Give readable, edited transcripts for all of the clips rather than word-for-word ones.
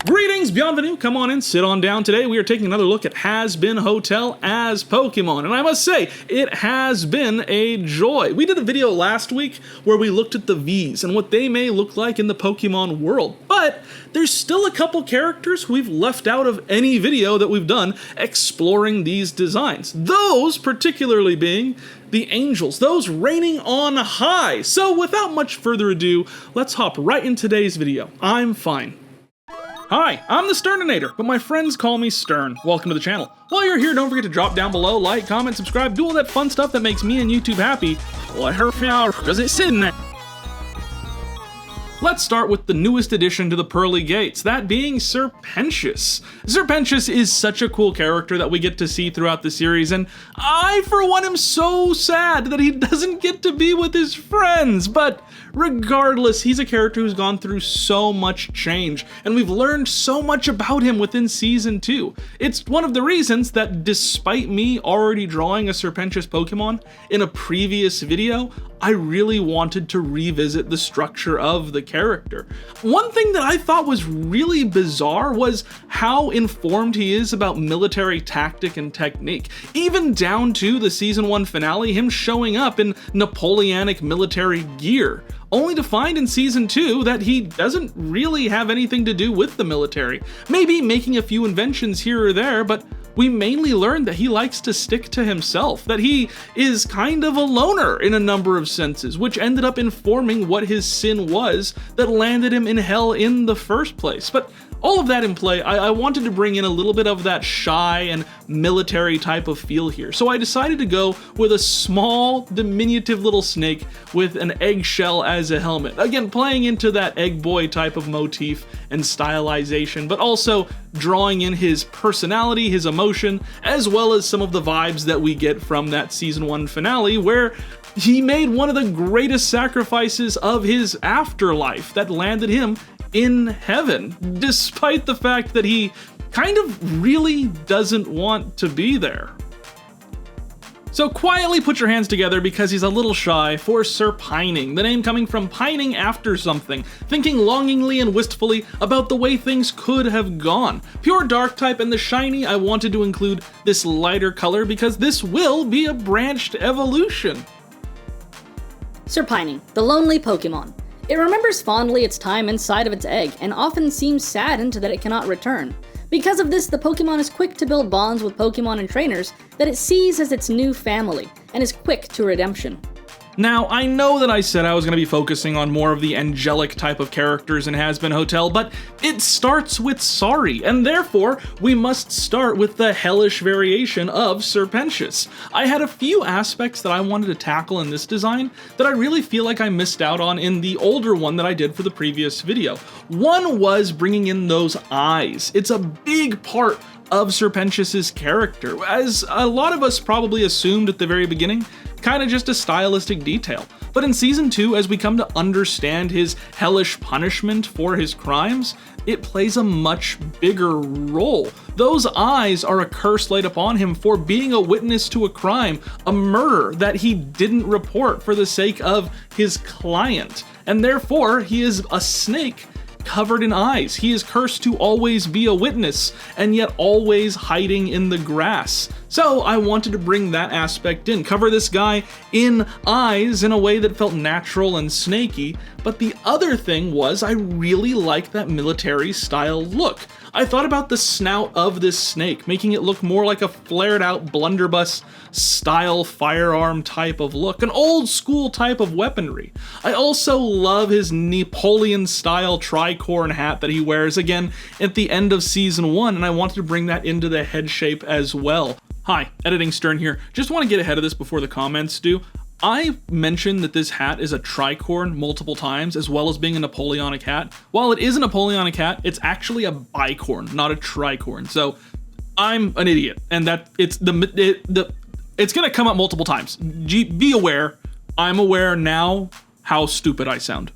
Greetings, Beyond the New. Come on in, sit on down. Today we are taking another look at Hazbin Hotel as Pokemon, and I must say, it has been a joy. We did a video last week where we looked at the Vs and what they may look like in the Pokemon world, but there's still a couple characters we've left out of any video that we've done exploring these designs. Those particularly being the Angels, those reigning on high. So without much further ado, let's hop right in today's video. I'm fine. Hi, I'm the Thesterninator, but my friends call me Stern. Welcome to the channel. While you're here, don't forget to drop down below, like, comment, subscribe, do all that fun stuff that makes me and YouTube happy. Let's start with the newest addition to the Pearly Gates, that being Serpentious. Serpentious is such a cool character that we get to see throughout the series, and I, for one, am so sad that he doesn't get to be with his friends, but regardless, he's a character who's gone through so much change, and we've learned so much about him within Season 2. It's one of the reasons that despite me already drawing a Serpentious Pokemon in a previous video, I really wanted to revisit the structure of the character. One thing that I thought was really bizarre was how informed he is about military tactic and technique, even down to the Season 1 finale, him showing up in Napoleonic military gear, only to find in Season 2 that he doesn't really have anything to do with the military. Maybe making a few inventions here or there, but we mainly learned that he likes to stick to himself, that he is kind of a loner in a number of senses, which ended up informing what his sin was that landed him in hell in the first place. But all of that in play, I wanted to bring in a little bit of that shy and military type of feel here. So I decided to go with a small, diminutive little snake with an eggshell as a helmet. Again, playing into that egg boy type of motif and stylization, but also drawing in his personality, his emotion, as well as some of the vibes that we get from that Season 1 finale, where he made one of the greatest sacrifices of his afterlife that landed him in heaven, despite the fact that he kind of really doesn't want to be there. So quietly put your hands together because he's a little shy for Serpining, the name coming from pining after something, thinking longingly and wistfully about the way things could have gone. Pure dark type, and the shiny, I wanted to include this lighter color because this will be a branched evolution. Serpining, the lonely Pokemon. It remembers fondly its time inside of its egg, and often seems saddened that it cannot return. Because of this, the Pokemon is quick to build bonds with Pokemon and trainers that it sees as its new family, and is quick to redemption. Now, I know that I said I was going to be focusing on more of the angelic type of characters in Hazbin Hotel, but it starts with Sorry, and therefore, we must start with the hellish variation of Serpentious. I had a few aspects that I wanted to tackle in this design that I really feel like I missed out on in the older one that I did for the previous video. One was bringing in those eyes. It's a big part of Serpentious's character, as a lot of us probably assumed at the very beginning, kind of just a stylistic detail. But in Season 2, as we come to understand his hellish punishment for his crimes, it plays a much bigger role. Those eyes are a curse laid upon him for being a witness to a crime, a murder that he didn't report for the sake of his client. And therefore, he is a snake covered in eyes. He is cursed to always be a witness, and yet always hiding in the grass. So I wanted to bring that aspect in, cover this guy in eyes in a way that felt natural and snaky, but the other thing was I really like that military style look. I thought about the snout of this snake, making it look more like a flared out blunderbuss style firearm type of look, an old school type of weaponry. I also love his Napoleon style tricorn hat that he wears again at the end of Season 1, and I wanted to bring that into the head shape as well. Hi, Editing Stern here. Just want to get ahead of this before the comments do. I mentioned that this hat is a tricorn multiple times, as well as being a Napoleonic hat. While it is a Napoleonic hat, it's actually a bicorn, not a tricorn. So I'm an idiot, and that it's gonna come up multiple times. Be aware. I'm aware now how stupid I sound.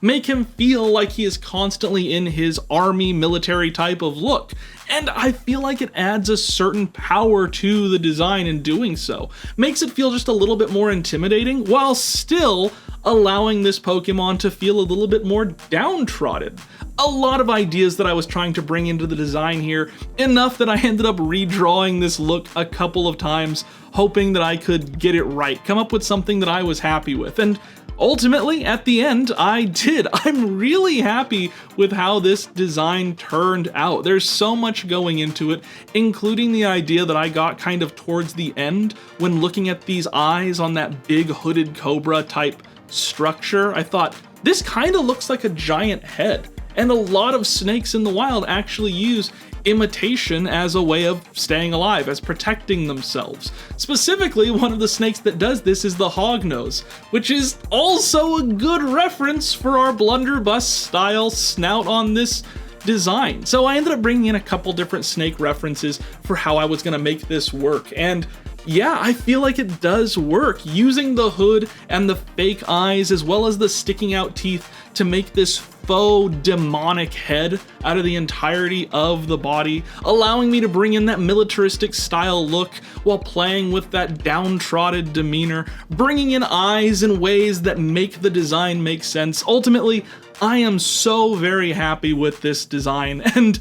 make him feel like he is constantly in his army military type of look. And I feel like it adds a certain power to the design in doing so. Makes it feel just a little bit more intimidating while still allowing this Pokemon to feel a little bit more downtrodden. A lot of ideas that I was trying to bring into the design here, enough that I ended up redrawing this look a couple of times, hoping that I could get it right, come up with something that I was happy with. And ultimately, at the end, I did. I'm really happy with how this design turned out. There's so much going into it, including the idea that I got kind of towards the end when looking at these eyes on that big hooded cobra type structure. I thought, this kind of looks like a giant head. And a lot of snakes in the wild actually use imitation as a way of staying alive, as protecting themselves. Specifically, one of the snakes that does this is the hognose, which is also a good reference for our blunderbuss style snout on this design. So I ended up bringing in a couple different snake references for how I was going to make this work. And yeah, I feel like it does work, using the hood and the fake eyes as well as the sticking out teeth to make this faux demonic head out of the entirety of the body, allowing me to bring in that militaristic style look while playing with that downtrodden demeanor, bringing in eyes in ways that make the design make sense. Ultimately, I am so very happy with this design, and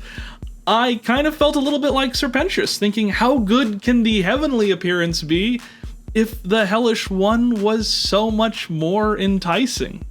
I kind of felt a little bit like Serpentius, thinking how good can the heavenly appearance be if the hellish one was so much more enticing?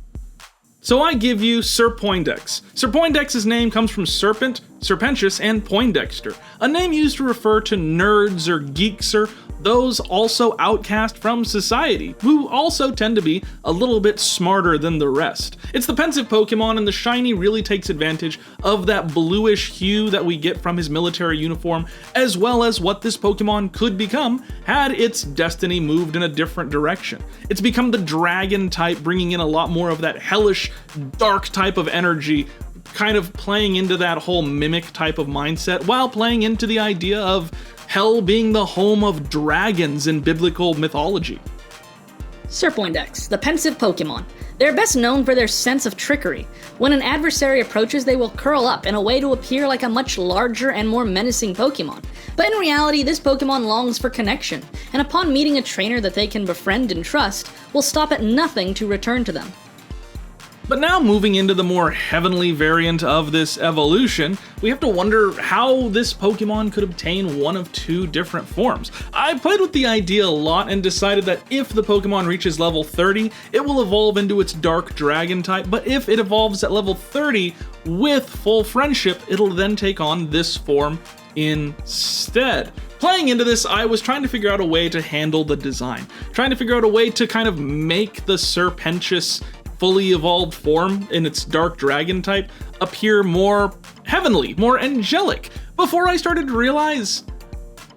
So I give you Sir Poindexter. Sir Poindexter's name comes from serpent, Serpentius, and Poindexter, a name used to refer to nerds or geeks or those also outcast from society, who also tend to be a little bit smarter than the rest. It's the pensive Pokemon, and the shiny really takes advantage of that bluish hue that we get from his military uniform, as well as what this Pokemon could become had its destiny moved in a different direction. It's become the dragon type, bringing in a lot more of that hellish, dark type of energy, kind of playing into that whole mimic type of mindset, while playing into the idea of hell being the home of dragons in biblical mythology. Sir Poindexter, the pensive Pokemon. They're best known for their sense of trickery. When an adversary approaches, they will curl up in a way to appear like a much larger and more menacing Pokemon. But in reality, this Pokemon longs for connection, and upon meeting a trainer that they can befriend and trust, will stop at nothing to return to them. But now moving into the more heavenly variant of this evolution, we have to wonder how this Pokemon could obtain one of two different forms. I played with the idea a lot and decided that if the Pokemon reaches level 30, it will evolve into its Dark Dragon type, but if it evolves at level 30 with full friendship, it'll then take on this form instead. Playing into this, I was trying to figure out a way to handle the design, trying to figure out a way to kind of make the Serpentius fully evolved form in its Dark Dragon type appear more heavenly, more angelic, before I started to realize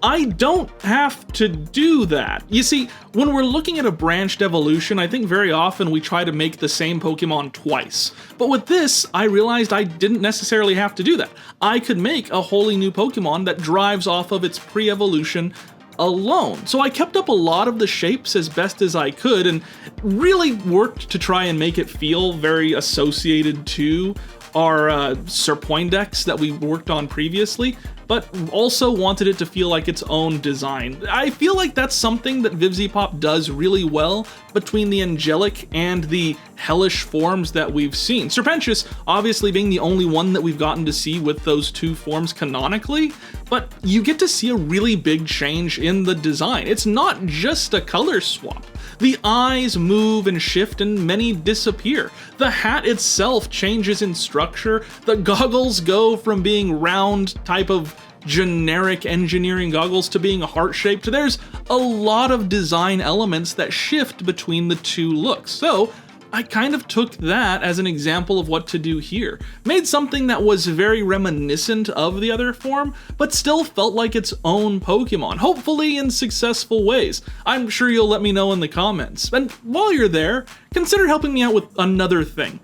I don't have to do that. You see, when we're looking at a branched evolution, I think very often we try to make the same Pokemon twice. But with this, I realized I didn't necessarily have to do that. I could make a wholly new Pokemon that drives off of its pre-evolution alone. So I kept up a lot of the shapes as best as I could and really worked to try and make it feel very associated to our Sir Poindexter that we worked on previously, but also wanted it to feel like its own design. I feel like that's something that VivziePop does really well between the angelic and the hellish forms that we've seen. Serpentius obviously being the only one that we've gotten to see with those two forms canonically, but you get to see a really big change in the design. It's not just a color swap. The eyes move and shift and many disappear. The hat itself changes in structure. The goggles go from being round type of generic engineering goggles to being heart-shaped. There's a lot of design elements that shift between the two looks. So I kind of took that as an example of what to do here. Made something that was very reminiscent of the other form, but still felt like its own Pokemon, hopefully in successful ways. I'm sure you'll let me know in the comments. And while you're there, consider helping me out with another thing.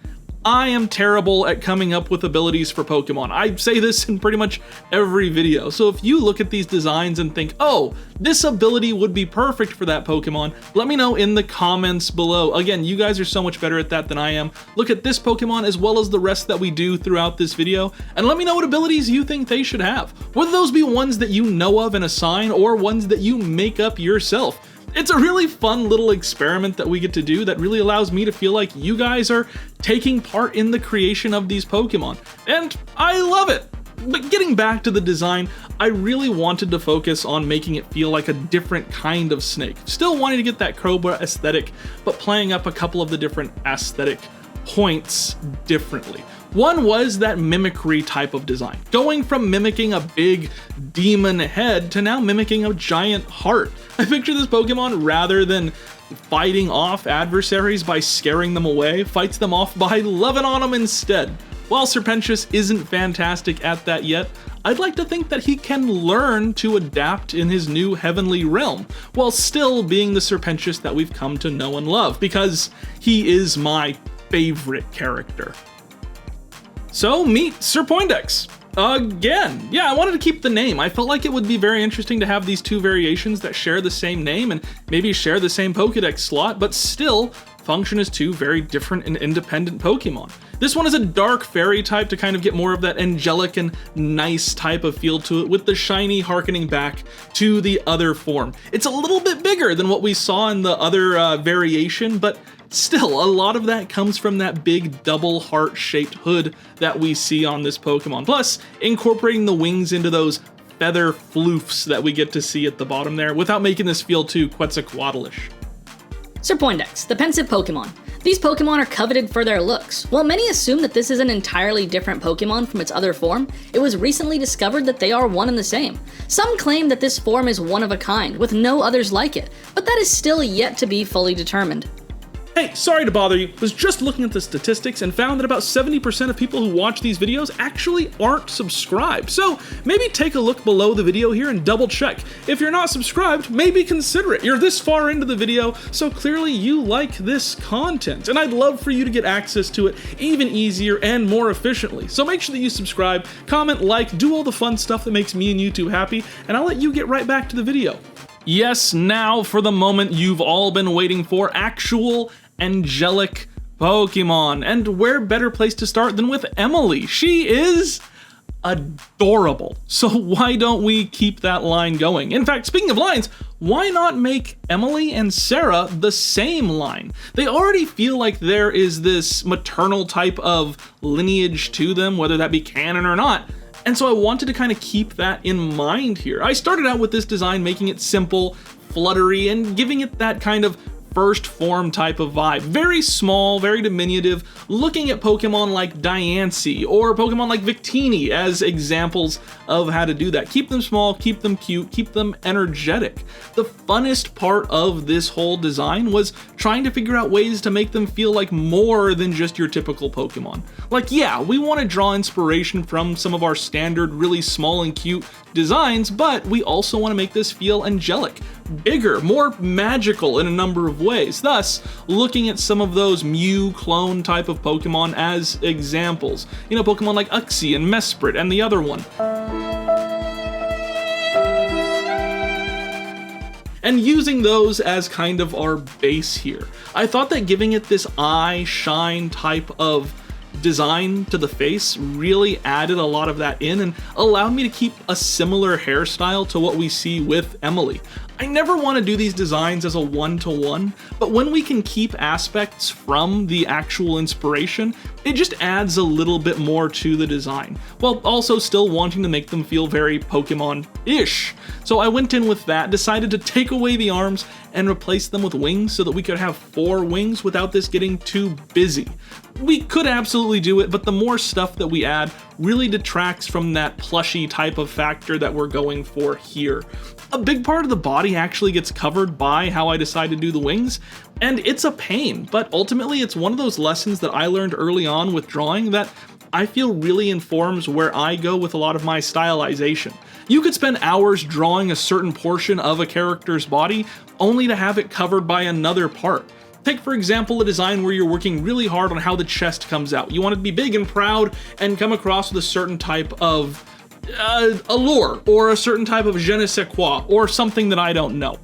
I am terrible at coming up with abilities for Pokemon. I say this in pretty much every video. So if you look at these designs and think, oh, this ability would be perfect for that Pokemon, let me know in the comments below. Again, you guys are so much better at that than I am. Look at this Pokemon as well as the rest that we do throughout this video, and let me know what abilities you think they should have. Whether those be ones that you know of and assign, or ones that you make up yourself. It's a really fun little experiment that we get to do that really allows me to feel like you guys are taking part in the creation of these Pokemon, and I love it. But getting back to the design, I really wanted to focus on making it feel like a different kind of snake. Still wanting to get that Cobra aesthetic, but playing up a couple of the different aesthetic points differently. One was that mimicry type of design, going from mimicking a big demon head to now mimicking a giant heart. I picture this Pokemon, rather than fighting off adversaries by scaring them away, fights them off by loving on them instead. While Serpentious isn't fantastic at that yet, I'd like to think that he can learn to adapt in his new heavenly realm, while still being the Serpentious that we've come to know and love, because he is my favorite character. So meet Serpoindex. Again, yeah, I wanted to keep the name. I felt like it would be very interesting to have these two variations that share the same name and maybe share the same Pokedex slot, but still function as two very different and independent Pokemon. This one is a dark fairy type to kind of get more of that angelic and nice type of feel to it, with the shiny harkening back to the other form. It's a little bit bigger than what we saw in the other variation, but still, a lot of that comes from that big double heart-shaped hood that we see on this Pokemon. Plus, incorporating the wings into those feather floofs that we get to see at the bottom there, without making this feel too Quetzalcoatlish. Serpoindex, the pensive Pokemon. These Pokemon are coveted for their looks. While many assume that this is an entirely different Pokemon from its other form, it was recently discovered that they are one and the same. Some claim that this form is one of a kind, with no others like it, but that is still yet to be fully determined. Hey, sorry to bother you, was just looking at the statistics and found that about 70% of people who watch these videos actually aren't subscribed. So maybe take a look below the video here and double check. If you're not subscribed, maybe consider it. You're this far into the video, so clearly you like this content, and I'd love for you to get access to it even easier and more efficiently. So make sure that you subscribe, comment, like, do all the fun stuff that makes me and YouTube happy, and I'll let you get right back to the video. Yes, now for the moment you've all been waiting for, actual angelic Pokemon. And where better place to start than with Emily? She is adorable. So why don't we keep that line going? In fact, speaking of lines, why not make Emily and Sarah the same line? They already feel like there is this maternal type of lineage to them, whether that be canon or not. And so I wanted to kind of keep that in mind here. I started out with this design making it simple, fluttery, and giving it that kind of first form type of vibe. Very small, very diminutive, looking at Pokemon like Diancie or Pokemon like Victini as examples of how to do that. Keep them small, keep them cute, keep them energetic. The funnest part of this whole design was trying to figure out ways to make them feel like more than just your typical Pokemon. Like, yeah, we want to draw inspiration from some of our standard really small and cute designs, but we also want to make this feel angelic, bigger, more magical in a number of ways. Thus, looking at some of those Mew clone type of Pokemon as examples. You know, Pokemon like Uxie and Mesprit and the other one. And using those as kind of our base here. I thought that giving it this eye shine type of design to the face really added a lot of that in and allowed me to keep a similar hairstyle to what we see with Emily. I never want to do these designs as a one-to-one, but when we can keep aspects from the actual inspiration, it just adds a little bit more to the design, while also still wanting to make them feel very Pokemon-ish. So I went in with that, decided to take away the arms and replace them with wings so that we could have 4 wings without this getting too busy. We could absolutely do it, but the more stuff that we add really detracts from that plushy type of factor that we're going for here. A big part of the body actually gets covered by how I decide to do the wings, and it's a pain, but ultimately it's one of those lessons that I learned early on with drawing that I feel really informs where I go with a lot of my stylization. You could spend hours drawing a certain portion of a character's body only to have it covered by another part. Take for example a design where you're working really hard on how the chest comes out. You want it to be big and proud and come across with a certain type of allure, or a certain type of je ne sais quoi, or something that I don't know.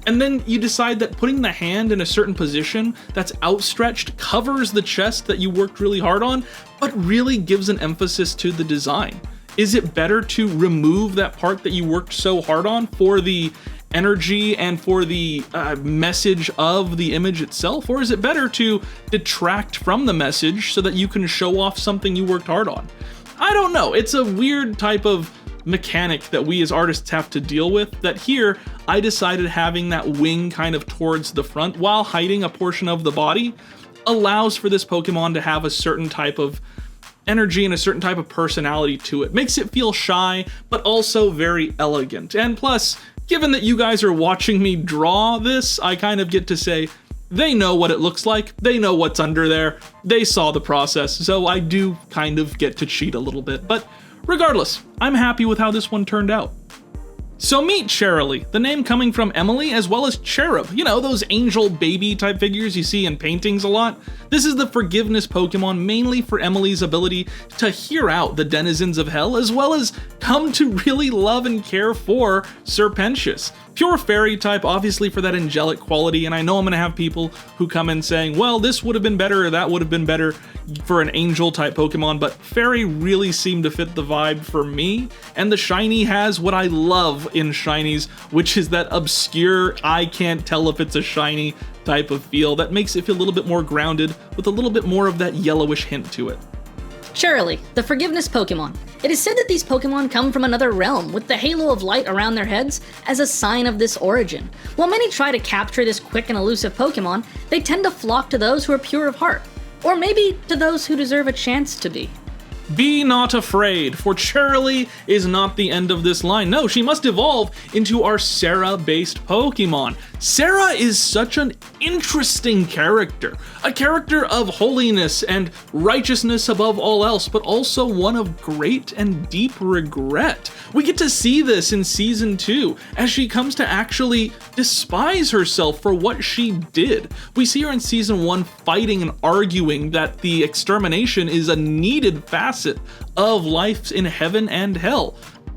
And then you decide that putting the hand in a certain position that's outstretched covers the chest that you worked really hard on, but really gives an emphasis to the design. Is it better to remove that part that you worked so hard on for the energy and for the message of the image itself? Or is it better to detract from the message so that you can show off something you worked hard on? I don't know. It's a weird type of mechanic that we as artists have to deal with, that here I decided having that wing kind of towards the front while hiding a portion of the body allows for this Pokemon to have a certain type of energy and a certain type of personality to it. Makes it feel shy, but also very elegant. And plus, given that you guys are watching me draw this, I kind of get to say, they know what it looks like, they know what's under there, they saw the process, so I do kind of get to cheat a little bit. But regardless, I'm happy with how this one turned out. So meet Cherylee, the name coming from Emily as well as Cherub, you know, those angel baby type figures you see in paintings a lot. This is the forgiveness Pokemon mainly for Emily's ability to hear out the denizens of hell as well as come to really love and care for Serpentious. Pure fairy type, obviously for that angelic quality, and I know I'm gonna have people who come in saying, well, this would have been better or that would have been better for an angel type Pokemon, but fairy really seemed to fit the vibe for me, and the shiny has what I love in shinies, which is that obscure, I can't tell if it's a shiny type of feel that makes it feel a little bit more grounded with a little bit more of that yellowish hint to it. Cherylee, the forgiveness Pokemon. It is said that these Pokemon come from another realm, with the halo of light around their heads as a sign of this origin. While many try to capture this quick and elusive Pokemon, they tend to flock to those who are pure of heart. Or maybe to those who deserve a chance to be. Be not afraid, for Cherylee is not the end of this line. No, she must evolve into our Sarah-based Pokemon. Sarah is such an interesting character. A character of holiness and righteousness above all else, but also one of great and deep regret. We get to see this in Season 2, as she comes to actually despise herself for what she did. We see her in Season 1 fighting and arguing that the extermination is a needed facet of life in heaven and hell.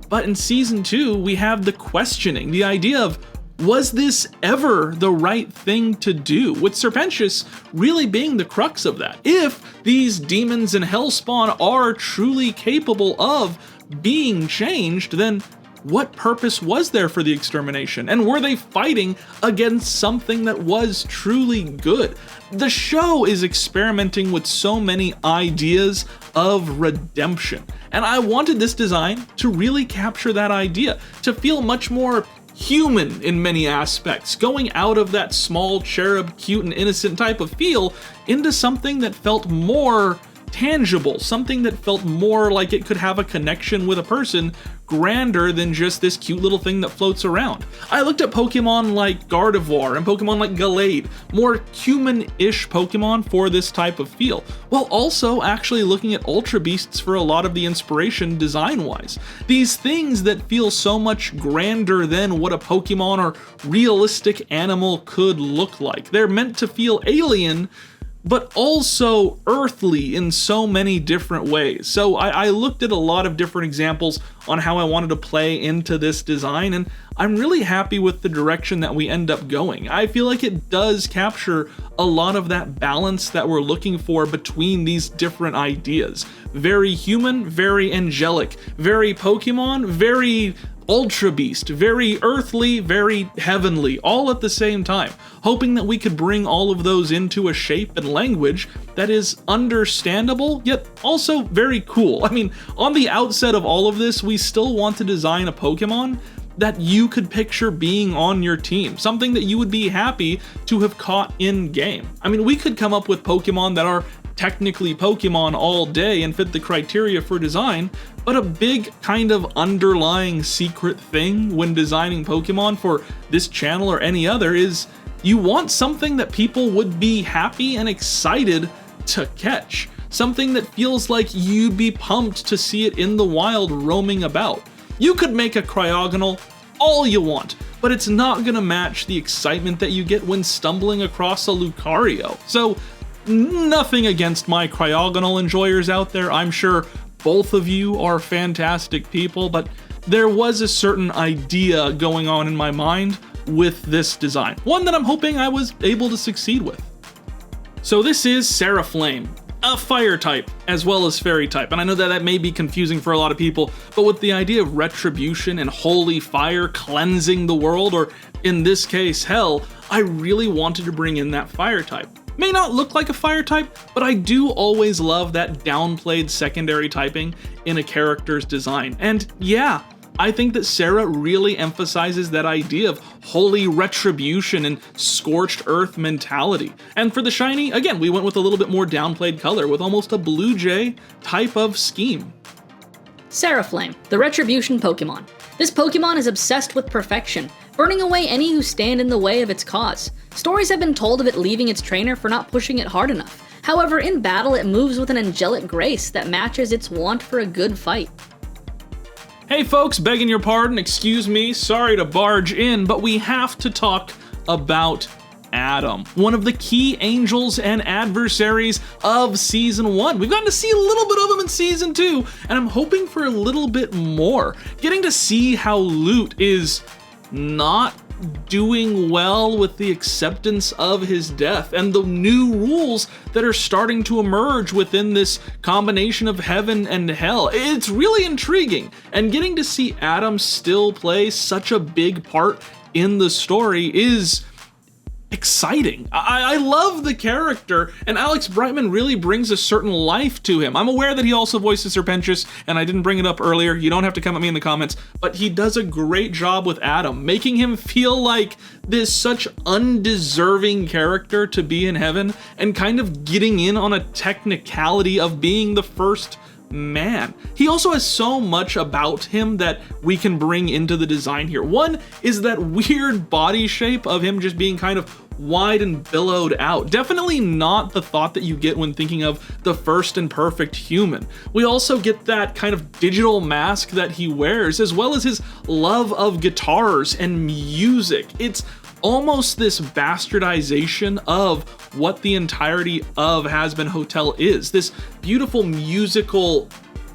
But in Season 2, we have the questioning, the idea of, was this ever the right thing to do? With Serpentious really being the crux of that. If these demons and Hellspawn are truly capable of being changed, then what purpose was there for the extermination? And were they fighting against something that was truly good? The show is experimenting with so many ideas of redemption, and I wanted this design to really capture that idea, to feel much more human in many aspects, going out of that small cherub, cute and innocent type of feel into something that felt more tangible, something that felt more like it could have a connection with a person, grander than just this cute little thing that floats around. I looked at Pokemon like Gardevoir and Pokemon like Gallade, more human-ish Pokemon for this type of feel, while also actually looking at Ultra Beasts for a lot of the inspiration design-wise. These things that feel so much grander than what a Pokemon or realistic animal could look like. They're meant to feel alien, but also earthly in so many different ways. So I looked at a lot of different examples on how I wanted to play into this design, and I'm really happy with the direction that we end up going. I feel like it does capture a lot of that balance that we're looking for between these different ideas. Very human, very angelic, very Pokemon, very Ultra Beast, very earthly, very heavenly, all at the same time, hoping that we could bring all of those into a shape and language that is understandable, yet also very cool. I mean, on the outset of all of this, we still want to design a Pokemon that you could picture being on your team, something that you would be happy to have caught in game. I mean, we could come up with Pokemon that are technically Pokemon all day and fit the criteria for design, but a big kind of underlying secret thing when designing Pokemon for this channel or any other is you want something that people would be happy and excited to catch. Something that feels like you'd be pumped to see it in the wild roaming about. You could make a Cryogonal all you want, but it's not gonna match the excitement that you get when stumbling across a Lucario. So, nothing against my Cryogonal enjoyers out there. I'm sure both of you are fantastic people, but there was a certain idea going on in my mind with this design. One that I'm hoping I was able to succeed with. So this is Seraphim, a fire type as well as fairy type. And I know that that may be confusing for a lot of people, but with the idea of retribution and holy fire cleansing the world, or in this case, hell, I really wanted to bring in that fire type. May not look like a fire type, but I do always love that downplayed secondary typing in a character's design. And yeah, I think that Sarah really emphasizes that idea of holy retribution and scorched earth mentality. And for the shiny, again, we went with a little bit more downplayed color with almost a blue jay type of scheme. Seraphim, the Retribution Pokemon. This Pokemon is obsessed with perfection, burning away any who stand in the way of its cause. Stories have been told of it leaving its trainer for not pushing it hard enough. However, in battle it moves with an angelic grace that matches its want for a good fight. Hey folks, begging your pardon, excuse me, sorry to barge in, but we have to talk about Adam, one of the key angels and adversaries of Season 1. We've gotten to see a little bit of him in Season 2, and I'm hoping for a little bit more. Getting to see how Lute is not doing well with the acceptance of his death and the new rules that are starting to emerge within this combination of heaven and hell. It's really intriguing, and getting to see Adam still play such a big part in the story is exciting. I love the character, and Alex Brightman really brings a certain life to him. I'm aware that he also voices Serpentious, and I didn't bring it up earlier. You don't have to come at me in the comments, but he does a great job with Adam, making him feel like this such undeserving character to be in heaven, and kind of getting in on a technicality of being the first man. He also has so much about him that we can bring into the design here. One is that weird body shape of him just being kind of wide and billowed out. Definitely not the thought that you get when thinking of the first and perfect human. We also get that kind of digital mask that he wears, as well as his love of guitars and music. It's almost this bastardization of what the entirety of Hazbin Hotel is. This beautiful musical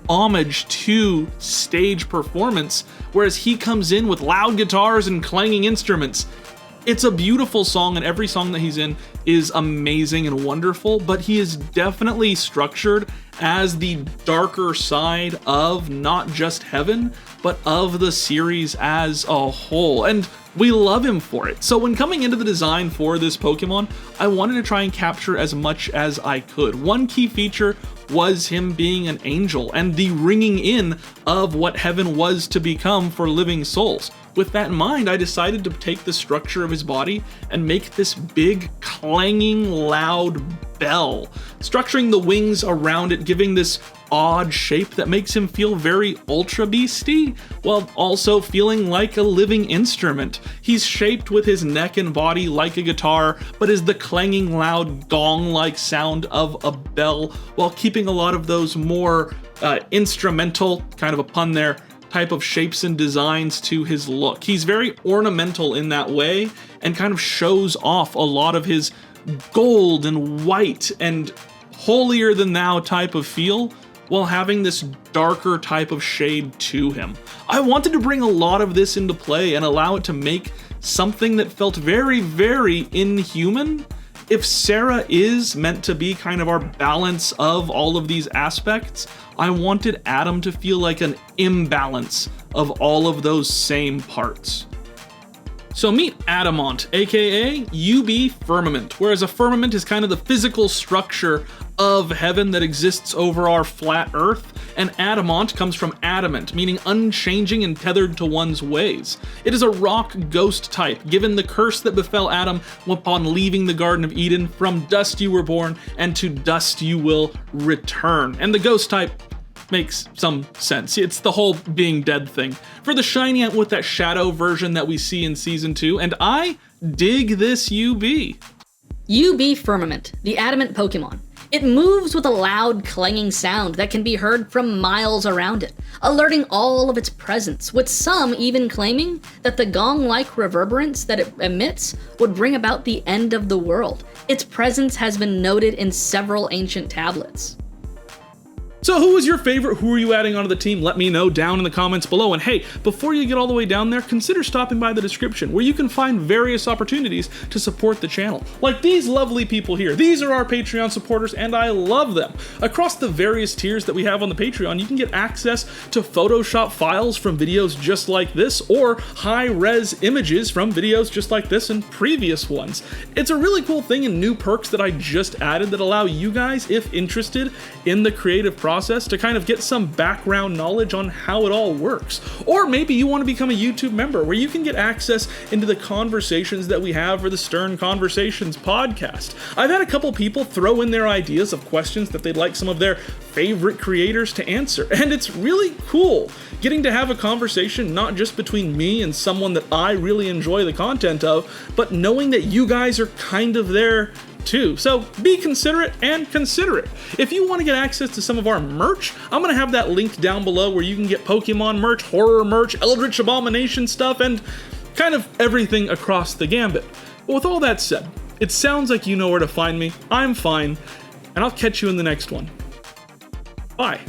homage to stage performance, whereas he comes in with loud guitars and clanging instruments. It's a beautiful song, and every song that he's in is amazing and wonderful, but he is definitely structured as the darker side of not just Heaven, but of the series as a whole, and we love him for it. So when coming into the design for this Pokemon, I wanted to try and capture as much as I could. One key feature was him being an angel and the ringing in of what heaven was to become for living souls. With that in mind, I decided to take the structure of his body and make this big, clanging, loud bell, structuring the wings around it, giving this odd shape that makes him feel very Ultra Beasty, while also feeling like a living instrument. He's shaped with his neck and body like a guitar, but is the clanging, loud, gong-like sound of a bell, while keeping a lot of those more instrumental, kind of a pun there, type of shapes and designs to his look. He's very ornamental in that way, and kind of shows off a lot of his gold and white and holier than thou type of feel, while having this darker type of shade to him. I wanted to bring a lot of this into play and allow it to make something that felt very, very inhuman. If Sarah is meant to be kind of our balance of all of these aspects, I wanted Adam to feel like an imbalance of all of those same parts. So meet Adamant, aka UB Firmament, whereas a firmament is kind of the physical structure of heaven that exists over our flat earth, and adamant comes from adamant, meaning unchanging and tethered to one's ways. It is a rock ghost type, given the curse that befell Adam upon leaving the Garden of Eden. From dust you were born, and to dust you will return. And the ghost type makes some sense. It's the whole being dead thing. For the shiny, with that shadow version that we see in Season 2, and I dig this UB. UB Firmament, the Adamant Pokemon. It moves with a loud, clanging sound that can be heard from miles around it, alerting all of its presence, with some even claiming that the gong-like reverberance that it emits would bring about the end of the world. Its presence has been noted in several ancient tablets. So who was your favorite? Who are you adding onto the team? Let me know down in the comments below. And hey, before you get all the way down there, consider stopping by the description where you can find various opportunities to support the channel. Like these lovely people here. These are our Patreon supporters and I love them. Across the various tiers that we have on the Patreon, you can get access to Photoshop files from videos just like this or high-res images from videos just like this and previous ones. It's a really cool thing and new perks that I just added that allow you guys, if interested in the creative process, to kind of get some background knowledge on how it all works. Or maybe you want to become a YouTube member where you can get access into the conversations that we have for the Stern Conversations podcast. I've had a couple people throw in their ideas of questions that they'd like some of their favorite creators to answer, and it's really cool getting to have a conversation not just between me and someone that I really enjoy the content of, but knowing that you guys are kind of there too. So be considerate and consider it. If you want to get access to some of our merch, I'm going to have that linked down below where you can get Pokemon merch, horror merch, Eldritch Abomination stuff, and kind of everything across the gambit. But with all that said, it sounds like you know where to find me. I'm fine, and I'll catch you in the next one. Bye.